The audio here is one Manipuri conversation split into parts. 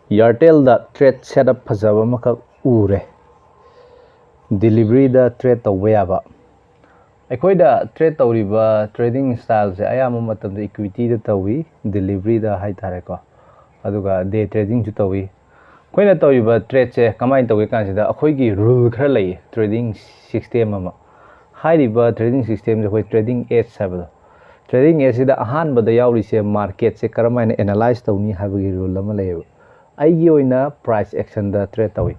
Airtel da trade setup fazaba makak ure delivery da trade tawba yaba akhoi da trade tawriba trading style se ayama matam da equity da tawi delivery da hai tare ko aduga day trading ju tawi koina tawriba trade se kamai tawi kan sida akhoi gi rule khara lai trading system ama hairiba trading system je khoi trading edge sabado trading edge da ahan bada yauri se market se karamaina analyze tawni habagi rule lama laiba aigi oina price action da trade tawi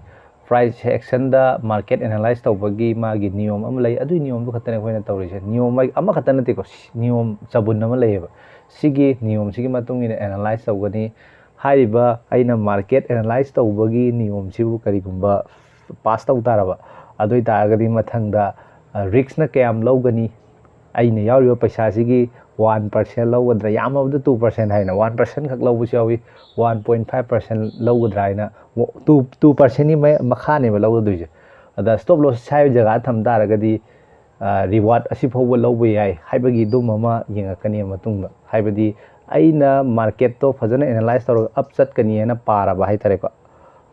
price action da market analyze tawbagi magi niyom am lai adu niyom du khatane khoina tawrise niyom mai ama khatana te ko niyom chabun ama lai ba sigi niyom sigi matung ina analyze tawgani hariba aina market analyze tawbagi niyom sibu kari gumba pass taw taraba adoi taragadi mathangda risk na kayam lawgani aina yauriba paisa sigi 1% lawgadra yamabda 2% haina 1% khak lawbus yawi 1.5% lawgadra haina 2% ni makhane ba lawduije ada stop loss sai jaga tham daragadi reward asi phawba lawba yai haibagi dum ama yengakani matungda haibadi aina market to fajana analyze tor up chat kani na para ba haitare ko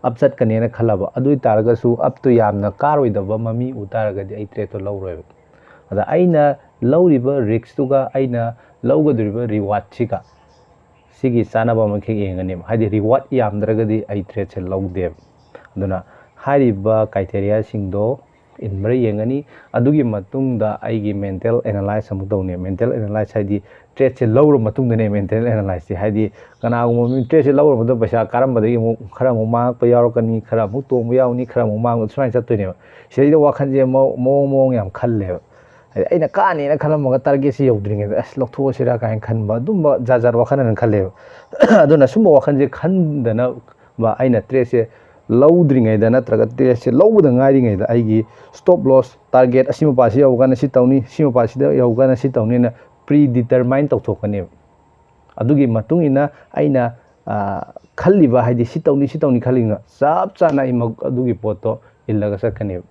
up chat kani na khalaba adui taragasu up to yamna karoidaba mami utaragadi ai trade to lawroi ada aina lawriba risk tuga aina lawgadriba reward chika sigi sanaba makhe yengani haidi reward yamdragadi ai trade se lawde aduna hariba criteria singdo inmari yengani adugi matungda aigi mental analyze amu dawne mental analyze haidi trade se lawro matungda ne mental analyze haidi kana gum trade se lawro madu paisa karambadagi mu khara mu ma pa yarokani khara mu to mu yawni khara mu ma sumai chattoine seida wakhanje mo yam khalle aina kaani na khalamaga target si yawdringe as lokhtho sira kain khanba dumba jajar wakhana khalle aduna sumba wakhanje khandana ba aina trade se lawdringe da natraga trade se lawda ngairinge da aigi stop loss target asima pasi yawgana si tawni sima pasi da yawgana si tawni na predetermine tawthokani adugi matungina aina khalliba haidi si tawni khallinga chap chana ima adugi poto illaga sakani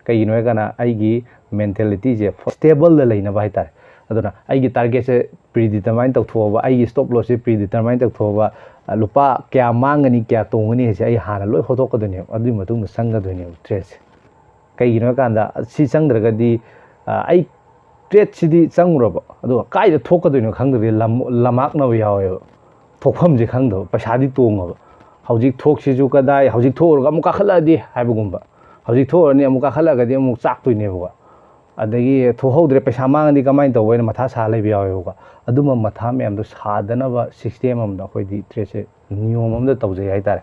kai no kana aigi mentality je stable la leina ba haitar aduna aigi target se predetermine tawthoba aigi stop loss se predetermine tawthoba lupa kya mangani kya tongani se ai hana loi hodokadone adui matung sangadone trade kai no kanda si sangdragadi ai trade sidi sangraba adu kai da thokadone khangdre lamak na yawe thokpham je khangdo paisadi tongaba hojik thoksiju kadai hojik thorga muka khaladi haibugumba hojik thorani amuka khalagadi amuk chaktoine buga adagi thohodre paisa mangani kamai tawena matha sa laibi yawebuga aduma matha me amdo sadana ba system amda khoidi trade se niyom amda tawjai haitare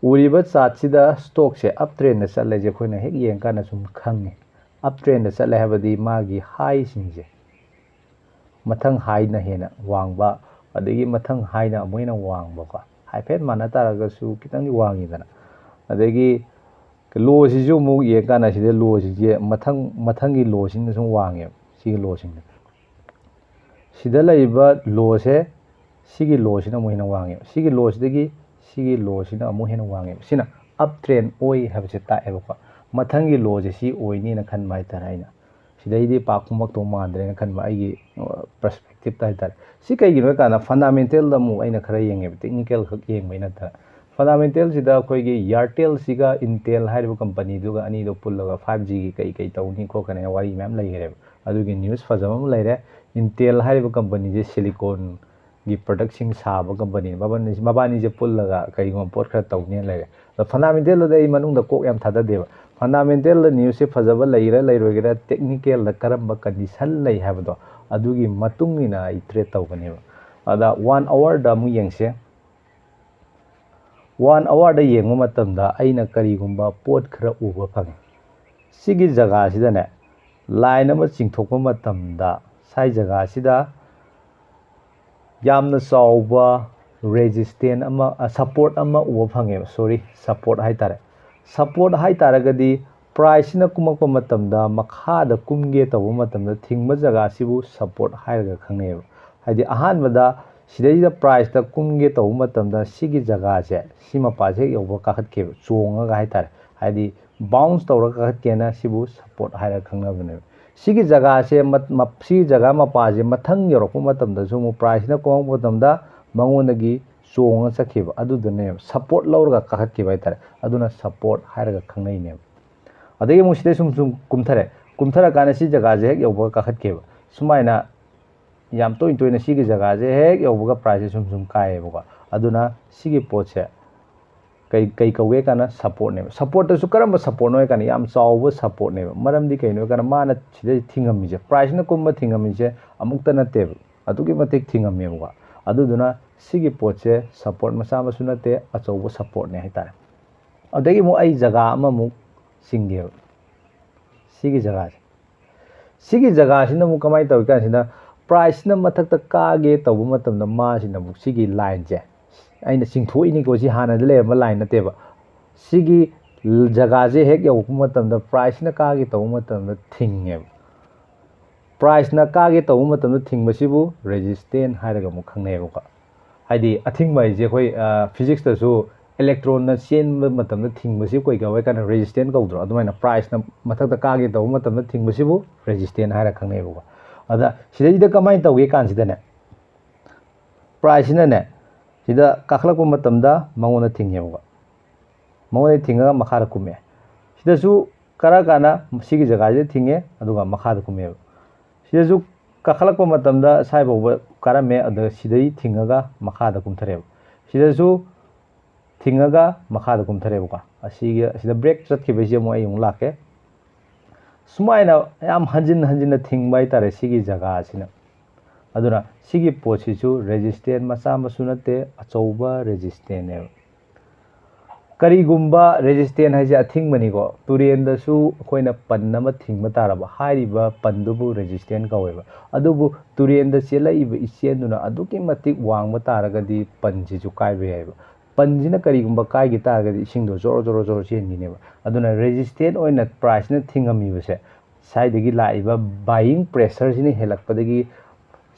uriba chart sida stock se uptrend na chatle je khoina hek yeng kana sum khangi uptrend na chatle habadi magi high singje mathang high na hena wangba adagi mathang high na moina wangba ka haifet mana taraga su kitangni wangi dana adagi low si ju mu ye kana si de low si je mathang gi low sin sum wange si low sin sida laiba low se sigi low sin mo hena wange sigi low si na mo hena wange sina uptrend oi have se ta eba mathang gi low je si oi ni na khan mai taraina sidai di pa kumak to mandre na khan mai gi perspective ta tar si kai gi no kana fundamental da mu aina khara yenge technical khak yeng mai na ta fundamental sida khoi gi Airtel siga Intel haibu company duga ani do pullaga 5G gi kai tawni kho kana wari mem lai gere adu gi news fajamam laire Intel haibu company je silicon gi production saba company babani je pullaga kai gom pot khara tawni laire fundamental da I manung da kok yam thada deba fundamental news se fajaba laire lairogera technical da karamba condition lai habdo adu gi matungina I trade tawbani ada 1 hour da mu yengse 1 hour da yengu matamda aina karigumba pot khara uba phang sigi jaga sida ne line ama chingthokpa matamda sai jaga sida yamna sauba resistance ama support ama uba phange sorry support haitare gadi price na kumakpa matamda makha da kumge tawu matamda thingba jaga sibu support hairaga khangne haidi ahan bada sidai price ta kumge tawu matamda sigi jaga se sima paje yoba kakhat ke chonga ga haitare haidi bounce tawra kakhat kena sibu support haira khangna bane sigi jaga se si jaga ma paje mathang yorok matamda sumu price na kong matamda mangona gi ꯆꯣꯡꯉ ꯆꯠꯈꯤꯕ ꯑꯗꯨꯗꯨꯅꯦꯕ ꯁꯞꯄꯣꯔꯠ ꯂꯧꯔꯒ ꯀꯥꯈꯠꯈꯤꯕ ꯍꯥꯏꯇꯥꯔꯦ ꯑꯗꯨꯅ ꯁꯞꯄꯣꯔꯠ ꯍꯥꯏꯔꯒ ꯈꯪꯅꯩꯅꯦꯕ ꯑꯗꯒꯤ ꯑꯃꯨꯛ ꯁꯤꯗꯩ ꯁꯨꯝ ꯀꯨꯝꯊꯔꯀꯥꯟꯗ ꯁꯤ ꯖꯒꯥꯁꯦ ꯍꯦꯛ ꯌꯧꯕꯒ ꯀꯥꯈꯠꯈꯤꯕ ꯁꯨꯃꯥꯏꯅ ꯌꯥꯝ ꯇꯣꯏꯅ ꯁꯤꯒꯤ ꯖꯒꯥꯁꯦ ꯍꯦꯛ ꯌꯧꯕꯒ ꯄ꯭ꯔꯥꯏꯁꯁꯦ ꯁꯨꯝ ꯀꯥꯏꯌꯦꯕꯀꯣ ꯑꯗꯨꯅ ꯁꯤꯒꯤ ꯄꯣꯠꯁꯦ कई कौगे काना सपोर्टने सपोर्ट करम सपोर्टनो काना याम चाव सपोर्टने मरमदी कइनो काना माना सिदे थिंगमीजे प्राइसना कुम थिंगमीजे अमुक्ता नतेब अदुगी मतिक थिंगमेबा अदुदुना सिगी पोचे सपोर्ट मसा मसु नते अचौब सपोर्टने हाइतारे अदगी मु आई जगह अमा मु सिंगे सिगी जगह सिना मु कमाई तव कासिना प्राइसना मथक कागे तव मतमना मासिना मु सिगी लाइन जे अगर चिंथोनीको हाना लेरब लाइन नतेब सिगी जगह हेक यौब प्राइसना कागे तब थिंगे प्राइसना कागे तब थिंबू रेजिस्टेंट है खानेबको है अथिंग अखोई फिजिक्स इलेक्ट्रॉन चेंब थिंबसी कोई कौवे का रेजिस्टेंट कौद्रो अदुमाइना प्राइसना मथक कागे तब थिंबसीबू रेजिस्टेंट है खानेबको अदा सिदा कमाई तौगे कानसिदने प्राइसने सिदा काखलक मंगोन थिंगेबको मंगोन थिंगा मखादा कुमे सिदासु करा काना सिगी जगह से थिंगे अदुगा मखादा कुमेब सिदासु काखलक साइबो कारमे अद सिदई थिंगा मखादा कुमथरेब सिदासु थिंगा मखादा कुमथरेबको असिदा ब्रेक चटखिबैसे मो अयु लाके सुमाइना याम हंजिन थिंगबा हाइतारे सिगी जगह सिना अदुना सिगी पोसिसु रेजिस्टेंट मचा मसु नते अचौब रेजिस्टेंट ने करीगुम्बा रेजिस्टेंट है अथिंगमनिको तुरेंदसु अखोइना पन अमा थिंगबा तारब हारिबा पनदुबु रेजिस्टेंट कौवेबा अदुबु तुरेंद चेलाइब इचेंदुना अदुकी मतिक वांगबा तारगदी पनजिसु काइबे याइबा पनजिना करीगुम्बा काइगी तारगदी इसिंगदो जोरो चेंगिनेबा अदुना रेजिस्टेंट ओइना प्राइसना थिंगमीबसे साइदगी लाइबा बाइंग प्रेशर सिने हेलकपदगी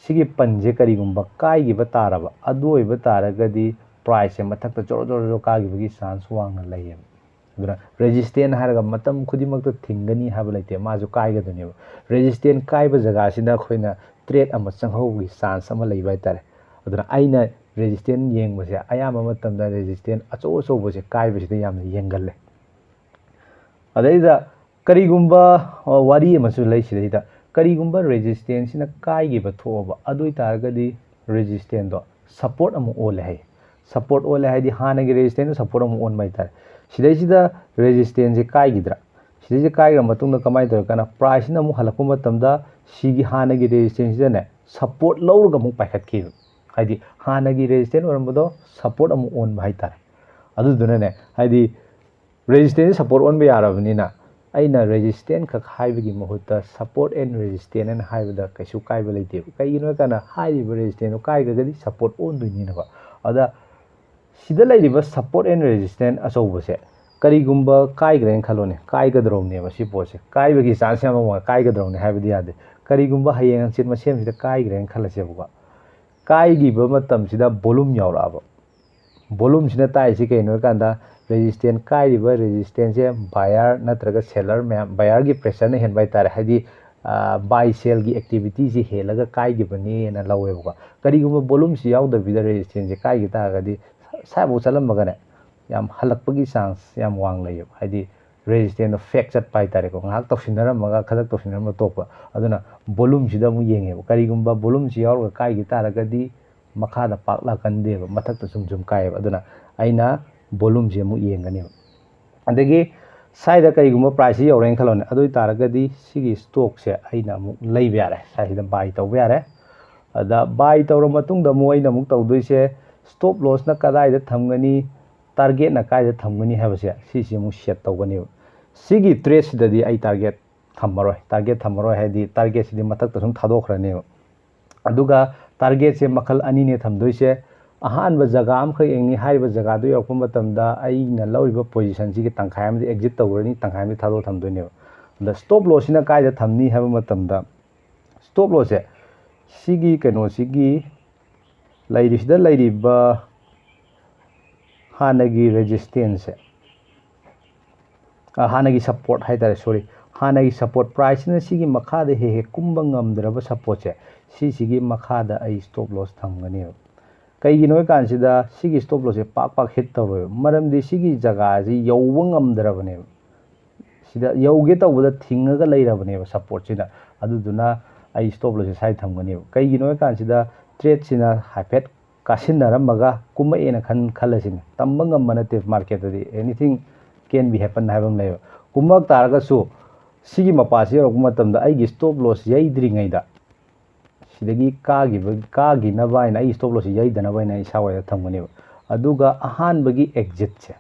सिगी पंजे करीगुम्बा काइगिबा तारबा अदुइबा तारगदी प्राइस से मथक जोरो कागिबगी चांस वांगना लैये अदुना रेजिस्टेंट हारगा मतम खुदिमक थिंगनी हाब लैते माजु काइगदुनेबा रेजिस्टेंट काइबा जगह सिना खोइना ट्रेड अमा चंगहौगी चांस अमा लैबा तारे अदुना आइना रेजिस्टेंट येंगबसे अयामा मतमदा रेजिस्टेंट अचौबसे काइबसिदा यामना येंगल्ले अदैदा करीगुम्बा वारी अमसु लैसिदैदा करीगुम्बा रेजिस्टेंस सिना काइगिबा थोबा अदुइ तारगदी रेजिस्टेंट दो सपोर्ट अमु ओले है सपोर्ट ओले है हानगी रेजिस्टेंस सपोर्ट अमु ओन बाइतार सिदैसिदा रेजिस्टेंस से काइगिद्रा सिदैसे काइग्रा मतुंगदा कमाइ तौरकाना प्राइस ना अमु हलकु मतमदा सिगी हानगी रेजिस्टेंस सिदाने सपोर्ट लौरगा अमु पाइखतखि हाइदि हानगी रेजिस्टेंस ओरमबदो सपोर्ट अमु ओन बाइतार अदुदुनने हाइदि रेजिस्टेंस सपोर्ट ओन बे यारबनिना अइना रेजिस्टेंट खक हाइबगी महुत्ता सपोर्ट एंड रेजिस्टेंट एन हाइबदा कैसु काइबा लैते कइगिनो काना हाइरिबा रेजिस्टेंट काइगदि सपोर्ट ओन दुइनिनबा अदा सिदा लैरिबा सपोर्ट एंड रेजिस्टेंट अचौबसे करीगुम्बा काइग्रेन खलोने काइगद्रोमनेबा सि पोसे काइबगी चांस याम वा काइगद्रोमने हाइबदि यादे करीगुम्बा हयेंग अंचित मसेमसिदा काइग्रेन खलसेबा काइगिबा मतमसिदा वॉल्यूम यावराबा वॉल्यूम सिना ताइसि कइनो कांदा रेजिस्टेंट काइरिबा रेजिस्टेंस से बायर नत्रगा सेलर मैम बायर की प्रेशर ने हेनबाय तारे हाइदि बाय सेल की एक्टिविटी से हेलगा काइगिबनी ना लवेबको करीगुम्बा वॉल्यूम से यावदबिदा रेजिस्टेंस से काइगि तागदि साबो चलमबगने याम हलकपगी चांस याम वांग लैयो हाइदि रेजिस्टेंट फेक चट पाइ तारेको ngahak तौसिनरमगा खदक तौसिनरम तोपा अदुना वॉल्यूम सिदा मु येंगेबो करीगुम्बा वॉल्यूम से यावगा काइगि तारगदि मखादा पाक लाकंदेबो मथक सुम काइबा अदुना आइना वॉल्यूम से मुझे येंगनी अदगी साइड कईगुम्बा प्राइस यौरें खलोने अदुइ तारगदी सिगी स्टॉक से अइना अमुक लैबा यारे साइड बाय तौबा यारे अदा बाय तौर मतुंगदा मु अइना अमुक तौदोइसे स्टॉप लॉस ना कदाइदा थमगनी टारगेट ना काइदा थमगनी हाबसे सिसि अमुक सेट तौगनी सिगी ट्रेड सिददी अइ टारगेट थमरोय हाइदि टारगेट सिदि मथक तसुम थादोखरने अदुगा टारगेट से मखल अनिने थमदोइसे अहानब जगह अमख एंगनी हारिब जगह दो यौप मतमदा अइना लौरिब पोजीशन सिगी तंखाय अमदि एग्जिट तौरनी तंखाय अमदि थादो थमदोइने द स्टॉप लॉस सिना कायदा थमनी हाब मतमदा स्टॉप लॉस से सिगी कनो सिगी लैरिसिदा लैरिब हानगी रेजिस्टेंस से हानगी सपोर्ट हाइतारे सॉरी हानगी सपोर्ट प्राइस ने सिगी मखादा हे कुंब ngamद्रब सपोर्ट से सिगी मखादा अइ स्टॉप लॉस थमगनी ꯀꯩꯒꯤꯅꯣ ꯍꯥꯏꯀꯥꯟꯁꯤꯗ ꯁꯤꯒꯤ ꯁ꯭ꯇꯣꯞ ꯂꯣꯁꯁꯦ ꯄꯥꯛ ꯍꯤꯠ ꯇꯧꯔꯣꯏꯕ ꯃꯔꯝꯗꯤ ꯁꯤꯒꯤ ꯖꯒꯥꯁꯤ ꯌꯧꯕ ꯉꯝꯗ꯭ꯔꯕꯅꯦꯕ sida yauge tawbada thingaga leirabane support sida aduduna ai stop loss sai thamgani kai gino kan sida trade sina hafet kasinaramaga kuma ena khalasini tamba ngamana te market adi anything can be happen haibam lay kuma taraga su sigi mapasi rokuma tamda ai gi stop loss yaidri ngaida sidagi kagi na baina ai stop loss yaidana baina ai sawai thamgani aduga ahan bagi exit che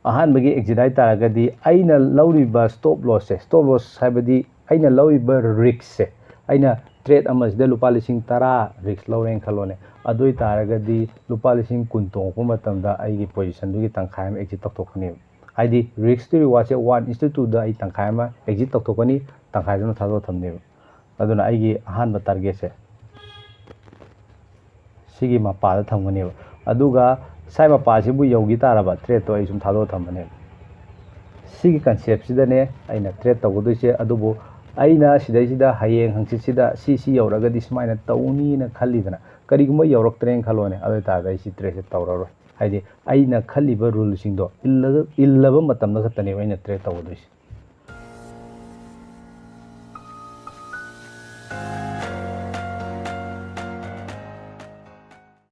ahan bagi exit ai taragadi aina lauriba stop loss haibadi aina lauriba risk se aina trade amas de lupa lising tara risk lauren khalone adoi taragadi lupa lising kuntong ko matamda ai gi position du gi tangkhai ma exit tokthokani haidi risk to reward se 1:2 da ai tangkhai ma exit tokthokani tangkhai dana thado thamne aduna ai gi ahan ba target se sigi mapa da thamgani aduga sai mapa sibu yogi taraba trade to ai sum thado thamane sigi concept sidane aina trade tawduise adubu aina sida hayeng hangsit sida si yoragadi smaina tawni na khallidana kariguma yoraktren khalone adu ta da si trade tawraro haidi aina khalliba rule singdo illaba matamna khatane aina trade tawduise